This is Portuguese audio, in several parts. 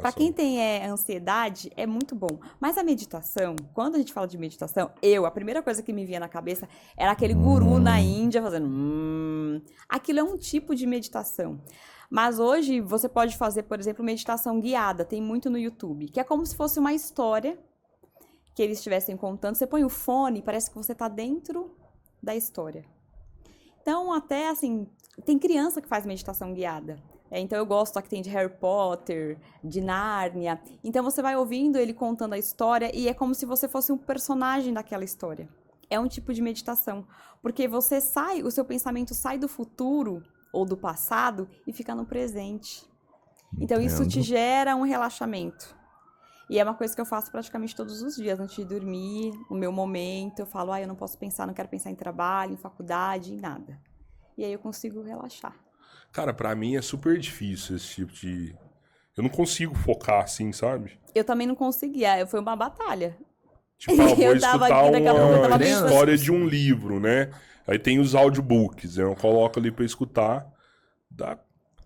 Para quem tem ansiedade, é muito bom. Mas a meditação, quando a gente fala de meditação, a primeira coisa que me vinha na cabeça era aquele guru na Índia fazendo Aquilo é um tipo de meditação. Mas hoje você pode fazer, por exemplo, meditação guiada, tem muito no YouTube, que é como se fosse uma história que eles estivessem contando. Você põe o fone, parece que você está dentro da história. Então, até assim, tem criança que faz meditação guiada. Então, eu gosto que tem de Harry Potter, de Nárnia. Então, você vai ouvindo ele contando a história e é como se você fosse um personagem daquela história. É um tipo de meditação. Porque o seu pensamento sai do futuro ou do passado e fica no presente. Então, isso te gera um relaxamento. E é uma coisa que eu faço praticamente todos os dias, antes de dormir, no meu momento. Eu falo, eu não posso pensar, não quero pensar em trabalho, em faculdade, em nada. E aí eu consigo relaxar. Cara, pra mim é super difícil esse tipo de... Eu não consigo focar assim, sabe? Eu também não conseguia, foi uma batalha. Tipo, vou escutar uma história pensando... de um livro, né? Aí tem os audiobooks, eu coloco ali pra escutar, dá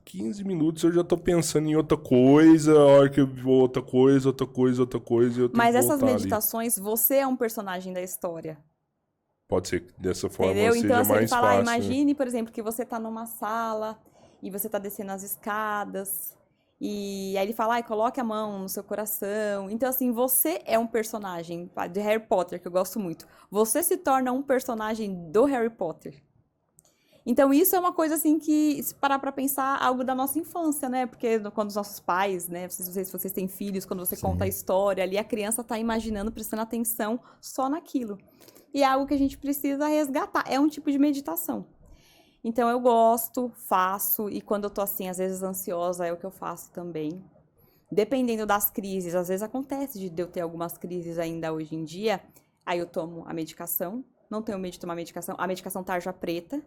15 minutos eu já tô pensando em outra coisa, a hora que eu vou outra coisa, eu tenho que Mas essas meditações, você é um personagem da história. Pode ser que dessa forma Entendeu? seja então, assim, mais ele fala, fácil. imagine, por exemplo, que você tá numa sala e você tá descendo as escadas. E aí ele fala, coloque a mão no seu coração. Então, assim, você é um personagem de Harry Potter, que eu gosto muito. Você se torna um personagem do Harry Potter. Então, isso é uma coisa, assim, que, se parar pra pensar, algo da nossa infância, né? Porque quando os nossos pais, né? Não sei se vocês têm filhos, quando você conta a história ali, a criança tá imaginando, prestando atenção só naquilo. E é algo que a gente precisa resgatar. É um tipo de meditação. Então, eu gosto, faço, e quando eu tô, assim, às vezes ansiosa, é o que eu faço também. Dependendo das crises, às vezes acontece de eu ter algumas crises ainda hoje em dia, aí eu tomo a medicação, não tenho medo de tomar medicação, a medicação tarja preta.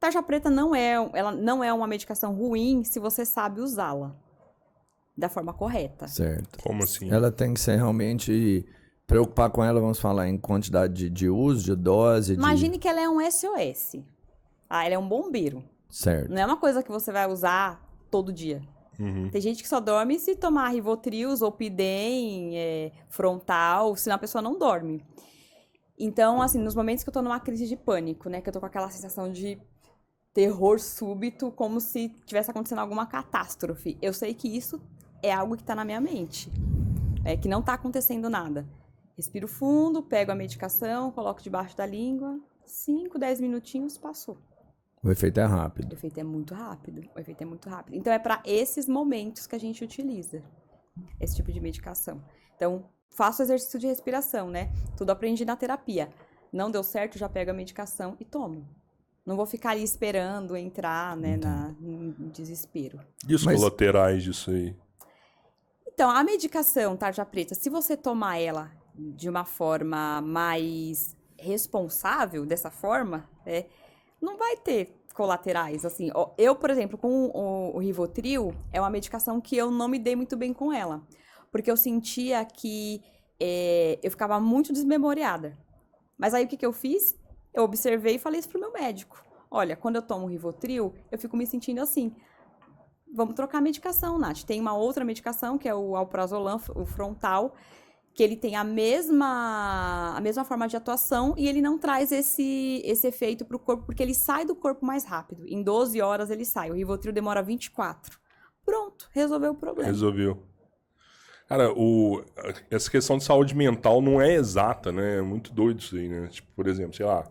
Tarja preta ela não é uma medicação ruim se você sabe usá-la da forma correta. Certo. Como assim? Ela tem que ser realmente... Preocupar com ela, vamos falar em quantidade de uso, de dose, Imagine que ela é um SOS. Ela é um bombeiro. Certo. Não é uma coisa que você vai usar todo dia. Tem gente que só dorme se tomar Rivotril, Zolpidem, Frontal, senão a pessoa não dorme. Então, assim, nos momentos que eu tô numa crise de pânico, né, que eu tô com aquela sensação de terror súbito, como se tivesse acontecendo alguma catástrofe, eu sei que isso é algo que tá na minha mente, que não tá acontecendo nada. Respiro fundo, pego a medicação, coloco debaixo da língua, 5, 10 minutinhos, passou. O efeito é rápido. O efeito é muito rápido. Então, é para esses momentos que a gente utiliza esse tipo de medicação. Então, faço exercício de respiração, né? Tudo aprendi na terapia. Não deu certo, já pego a medicação e tomo. Não vou ficar ali esperando entrar, né, no desespero. E os colaterais disso aí? Então, a medicação tarja preta, se você tomar ela de uma forma mais responsável, dessa forma, não vai ter colaterais, assim. Eu, por exemplo, com o Rivotril, é uma medicação que eu não me dei muito bem com ela. Porque eu sentia que eu ficava muito desmemoriada. Mas aí, o que eu fiz? Eu observei e falei isso pro meu médico. Olha, quando eu tomo Rivotril, eu fico me sentindo assim. Vamos trocar a medicação, Nath. Tem uma outra medicação, que é o Alprazolam, o Frontal, que ele tem a mesma forma de atuação e ele não traz esse efeito para o corpo, porque ele sai do corpo mais rápido. Em 12 horas ele sai. O Rivotril demora 24. Pronto, resolveu o problema. Resolveu. Cara, essa questão de saúde mental não é exata, né? É muito doido isso aí, né? Tipo, por exemplo, sei lá,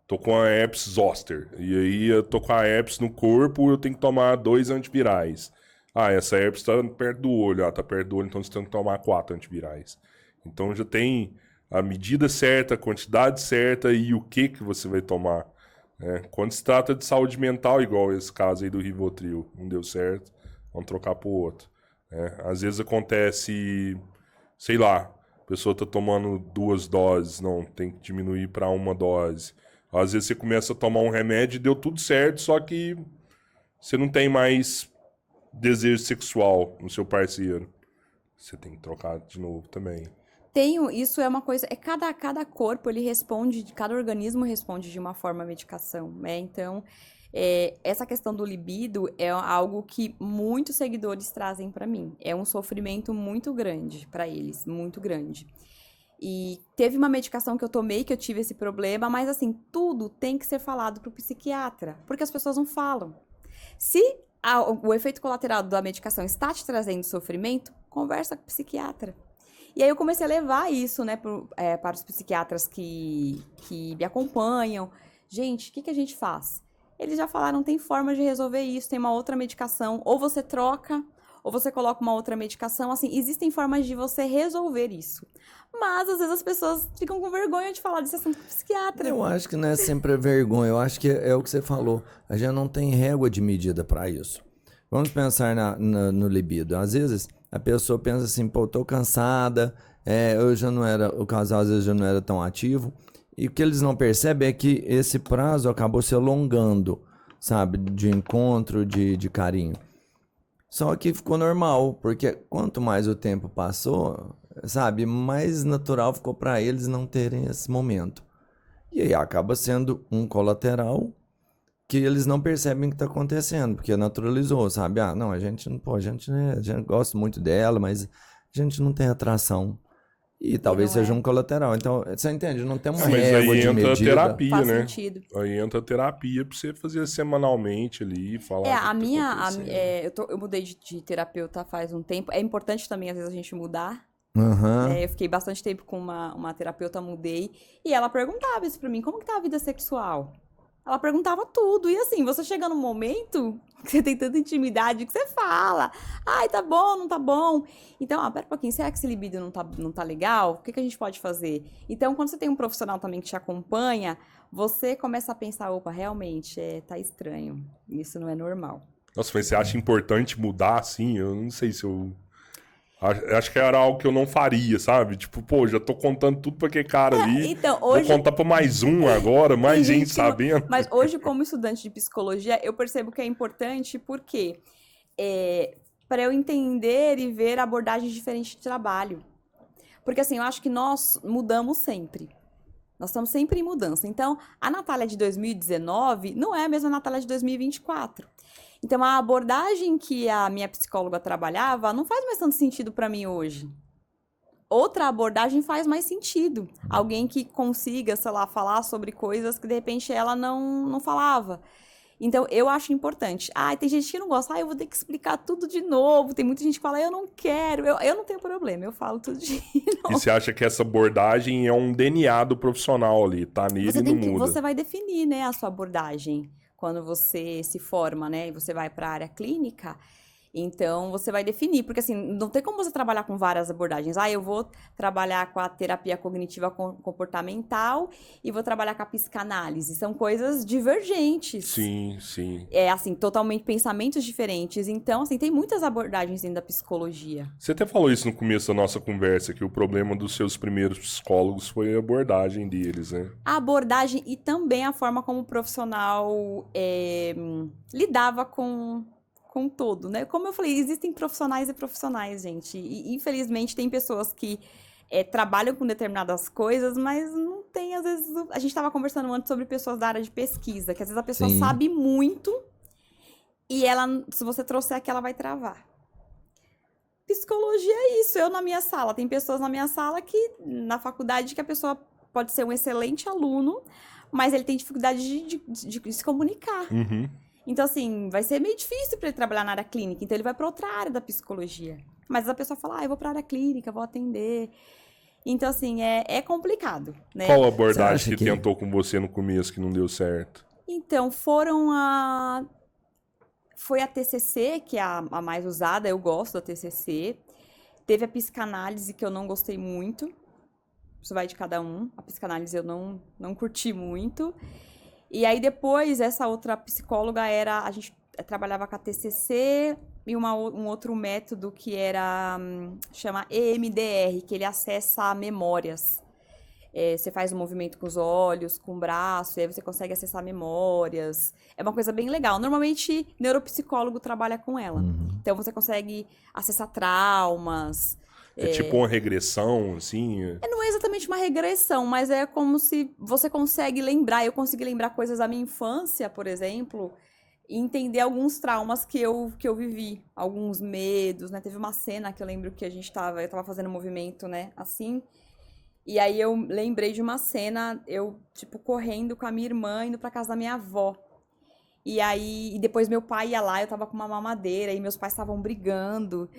tô com a herpes zoster, e aí eu tô com a herpes no corpo, eu tenho que tomar 2 antivirais. Essa herpes tá perto do olho, tá perto do olho, então você tem que tomar 4 antivirais. Então já tem a medida certa, a quantidade certa e o que você vai tomar. Né? Quando se trata de saúde mental, igual esse caso aí do Rivotril, não deu certo, vamos trocar pro outro. Às vezes acontece, sei lá, a pessoa tá tomando 2 doses, não, tem que diminuir para 1 dose. Às vezes você começa a tomar um remédio e deu tudo certo, só que você não tem mais desejo sexual no seu parceiro. Você tem que trocar de novo também. Isso é uma coisa, cada corpo ele responde, cada organismo responde de uma forma à medicação, né? Então, Essa questão do libido é algo que muitos seguidores trazem pra mim. É um sofrimento muito grande pra eles, muito grande. E teve uma medicação que eu tomei que eu tive esse problema, mas assim, tudo tem que ser falado pro psiquiatra, porque as pessoas não falam. Se o efeito colateral da medicação está te trazendo sofrimento, conversa com o psiquiatra. E aí eu comecei a levar isso, né, para os psiquiatras que me acompanham. Gente, o que a gente faz? Eles já falaram, tem forma de resolver isso, tem uma outra medicação, ou você troca, ou você coloca uma outra medicação, assim, existem formas de você resolver isso. Mas, às vezes, as pessoas ficam com vergonha de falar desse assunto com o psiquiatra. Eu acho que não é sempre vergonha, eu acho que é o que você falou. A gente não tem régua de medida para isso. Vamos pensar no libido. Às vezes, a pessoa pensa assim, pô, tô cansada, o casal às vezes já não era tão ativo. E o que eles não percebem é que esse prazo acabou se alongando, sabe? De encontro, de carinho. Só que ficou normal, porque quanto mais o tempo passou, sabe? Mais natural ficou para eles não terem esse momento. E aí acaba sendo um colateral que eles não percebem que está acontecendo, porque naturalizou, sabe? Ah, não, a gente gosta muito dela, mas a gente não tem atração. E talvez seja um colateral. Então, você entende? Não tem uma régua de medida. Mas aí entra a terapia, Faz né? sentido. Aí entra a terapia pra você fazer semanalmente ali, falar eu mudei de terapeuta faz um tempo. É importante também, às vezes, a gente mudar. Uhum. Eu fiquei bastante tempo com uma terapeuta, mudei. E ela perguntava isso pra mim, como que tá a vida sexual? Ela perguntava tudo. E assim, você chega num momento que você tem tanta intimidade que você fala. Ai, tá bom, não tá bom. Então, pera um pouquinho, será que esse libido não tá legal? O que a gente pode fazer? Então, quando você tem um profissional também que te acompanha, você começa a pensar, opa, realmente, tá estranho. Isso não é normal. Nossa, mas você acha importante mudar assim? Eu não sei se eu... Acho que era algo que eu não faria, sabe? Tipo, pô, já tô contando tudo pra aquele cara ali. Então, hoje... Vou contar pra mais um agora, mais gente sabendo. Mas hoje, como estudante de psicologia, eu percebo que é importante porque para eu entender e ver abordagens diferentes de trabalho. Porque assim, eu acho que nós mudamos sempre. Nós estamos sempre em mudança. Então, a Natália de 2019 não é a mesma Natália de 2024. Então, a abordagem que a minha psicóloga trabalhava não faz mais tanto sentido para mim hoje. Outra abordagem faz mais sentido. Alguém que consiga, sei lá, falar sobre coisas que, de repente, ela não falava. Então, eu acho importante. Tem gente que não gosta. Eu vou ter que explicar tudo de novo. Tem muita gente que fala, eu não quero. Eu não tenho problema, eu falo tudo de novo. E você acha que essa abordagem é um DNA do profissional ali, tá nele e não muda? Você vai definir, né, a sua abordagem. Quando você se forma, né, e você vai para a área clínica, então você vai definir, porque assim, não tem como você trabalhar com várias abordagens. Eu vou trabalhar com a terapia cognitiva comportamental e vou trabalhar com a psicanálise. São coisas divergentes. Sim, sim. Assim, totalmente pensamentos diferentes. Então, assim, tem muitas abordagens dentro da psicologia. Você até falou isso no começo da nossa conversa, que o problema dos seus primeiros psicólogos foi a abordagem deles, né? A abordagem e também a forma como o profissional lidava com todo, né? Como eu falei, existem profissionais e profissionais, gente. E infelizmente tem pessoas que trabalham com determinadas coisas, mas não tem, às vezes... A gente estava conversando antes sobre pessoas da área de pesquisa, que às vezes a pessoa sabe muito e ela, se você trouxer aqui, ela vai travar. Psicologia é isso. Eu na minha sala, tem pessoas na minha sala que, na faculdade, que a pessoa pode ser um excelente aluno, mas ele tem dificuldade de se comunicar. Uhum. Então, assim, vai ser meio difícil para ele trabalhar na área clínica. Então, ele vai para outra área da psicologia. Mas a pessoa fala, eu vou para a área clínica, vou atender. Então, assim, é complicado, né? Qual a abordagem que tentou com você no começo que não deu certo? Então, foi a TCC, que é a mais usada. Eu gosto da TCC. Teve a psicanálise, que eu não gostei muito. Isso vai de cada um. A psicanálise eu não curti muito. E aí depois, essa outra psicóloga a gente trabalhava com a TCC e um outro método que chama EMDR, que ele acessa memórias. Você faz um movimento com os olhos, com o braço, e aí você consegue acessar memórias. É uma coisa bem legal. Normalmente, neuropsicólogo trabalha com ela. Uhum. Então, você consegue acessar traumas. Tipo uma regressão, assim? Não é exatamente uma regressão, mas é como se você consegue lembrar. Eu consegui lembrar coisas da minha infância, por exemplo, e entender alguns traumas que eu vivi, alguns medos, né? Teve uma cena que eu lembro que eu tava fazendo um movimento, né, assim, e aí eu lembrei de uma cena, eu, tipo, correndo com a minha irmã, indo pra casa da minha avó. E aí, e depois meu pai ia lá, eu tava com uma mamadeira, e meus pais estavam brigando.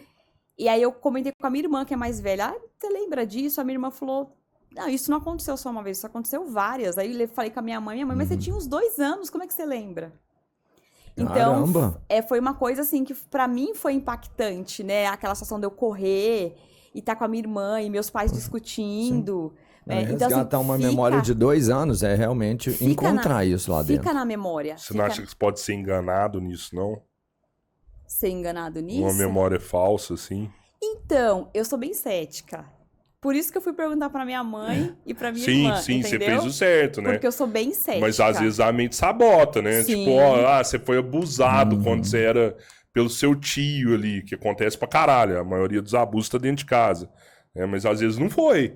E aí eu comentei com a minha irmã, que é mais velha, você lembra disso? A minha irmã falou, não, isso não aconteceu só uma vez, isso aconteceu várias. Aí eu falei com a minha mãe, mas você tinha uns 2 anos, como é que você lembra? Então, Caramba! foi uma coisa assim que pra mim foi impactante, né? Aquela situação de eu correr e tá com a minha irmã e meus pais discutindo. Né? Então, Resgatar assim, uma memória de 2 anos é realmente fica encontrar isso lá dentro. Fica na memória. Você não acha que você pode ser enganado nisso, não? Ser enganado nisso? Uma memória falsa, assim? Então, eu sou bem cética. Por isso que eu fui perguntar pra minha mãe e pra minha Sim, irmã, sim, entendeu? você fez o certo, né? Porque eu sou bem cética. Mas às vezes a mente sabota, né? Sim. Tipo, ó, você foi abusado quando você era pelo seu tio ali, que acontece pra caralho. A maioria dos abusos tá dentro de casa. Né? Mas às vezes não foi.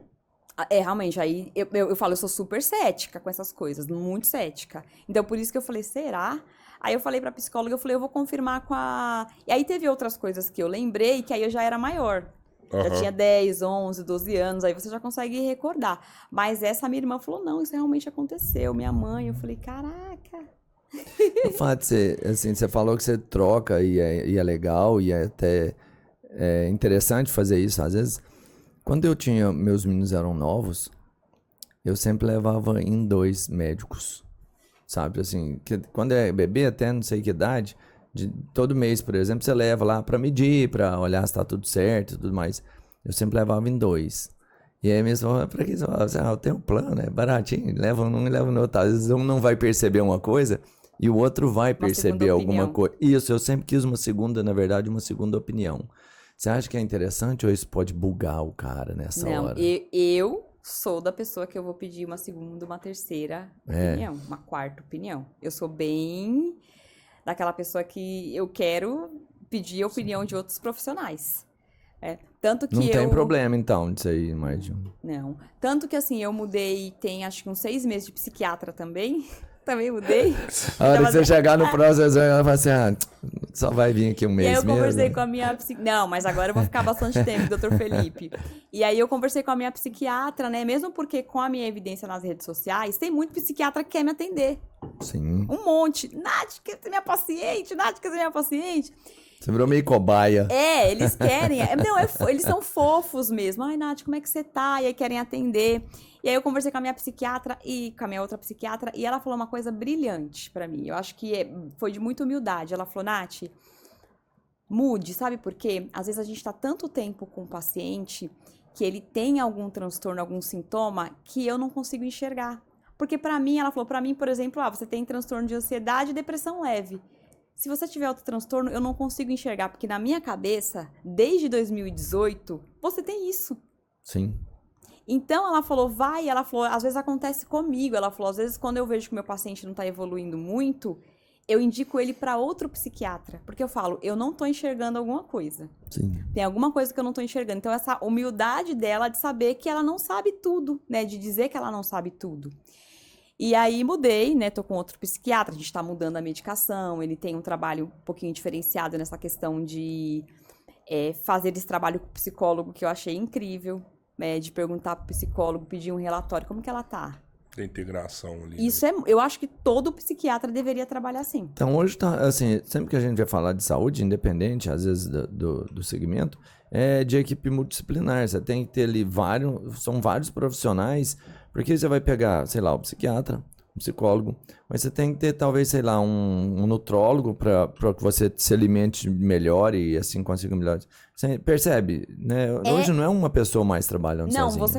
Realmente, aí eu falo, eu sou super cética com essas coisas, muito cética. Então, por isso que eu falei, será? Aí eu falei pra psicóloga, eu falei, eu vou confirmar com a... E aí teve outras coisas que eu lembrei, que aí eu já era maior. Já tinha 10, 11, 12 anos, aí você já consegue recordar. Mas essa minha irmã falou, não, isso realmente aconteceu. Minha mãe, eu falei, caraca. O fato de ser, assim, você falou que você troca e é legal e é até interessante fazer isso. Às vezes, quando meus meninos eram novos, eu sempre levava em 2 médicos, sabe? Assim, que quando é bebê, até não sei que idade, todo mês, por exemplo, você leva lá pra medir, pra olhar se tá tudo certo e tudo mais. Eu sempre levava em 2. E aí mesmo, pra que você fala? Eu tenho um plano, é baratinho, leva um e leva no outro. Às vezes um não vai perceber uma coisa e o outro vai perceber alguma coisa. Isso, eu sempre quis uma segunda opinião. Você acha que é interessante ou isso pode bugar o cara nessa hora? Não, eu sou da pessoa que eu vou pedir uma segunda, uma terceira opinião, uma quarta opinião. Eu sou bem daquela pessoa que eu quero pedir a opinião de outros profissionais. Tanto que não tem problema, então, disso aí, mais um. Não. Tanto que, assim, eu mudei, tem acho que uns 6 meses de psiquiatra também. Também mudei. A hora que você chegar no próximo, ela fala assim, só vai vir aqui um mês mesmo. E aí eu conversei com a minha Não, mas agora eu vou ficar bastante tempo, doutor Felipe. E aí eu conversei com a minha psiquiatra, né? Mesmo porque com a minha evidência nas redes sociais, tem muito psiquiatra que quer me atender. Sim. Um monte. Nath, quer ser minha paciente? Nath, quer ser minha paciente? Você virou meio cobaia. Eles querem. Não, eles são fofos mesmo. Ai, Nath, como é que você tá? E aí querem atender. E aí eu conversei com a minha psiquiatra e com a minha outra psiquiatra e ela falou uma coisa brilhante pra mim. Eu acho que foi de muita humildade. Ela falou, Nath, mude, sabe por quê? Às vezes a gente tá tanto tempo com o paciente que ele tem algum transtorno, algum sintoma que eu não consigo enxergar. Porque pra mim, ela falou, pra mim, por exemplo, você tem transtorno de ansiedade e depressão leve. Se você tiver outro transtorno, eu não consigo enxergar, porque na minha cabeça, desde 2018, você tem isso. Sim. Então, ela falou, ela falou, às vezes acontece comigo, ela falou, às vezes quando eu vejo que o meu paciente não tá evoluindo muito, eu indico ele para outro psiquiatra, porque eu falo, eu não tô enxergando alguma coisa. Sim. Tem alguma coisa que eu não tô enxergando. Então, essa humildade dela de saber que ela não sabe tudo, né, de dizer que ela não sabe tudo. E aí mudei, né, tô com outro psiquiatra, a gente tá mudando a medicação, ele tem um trabalho um pouquinho diferenciado nessa questão de fazer esse trabalho com o psicólogo, que eu achei incrível, de perguntar pro psicólogo, pedir um relatório, como que ela tá? Da integração ali. Isso eu acho que todo psiquiatra deveria trabalhar assim. Então hoje tá, assim, sempre que a gente vai falar de saúde, independente, às vezes, do segmento, é de equipe multidisciplinar, você tem que ter ali são vários profissionais. Porque você vai pegar, sei lá, o psiquiatra, o psicólogo, mas você tem que ter, talvez, sei lá, um nutrólogo para que você se alimente melhor e assim consiga melhor. Você percebe, né? Hoje não é uma pessoa mais trabalhando Não, sozinha. você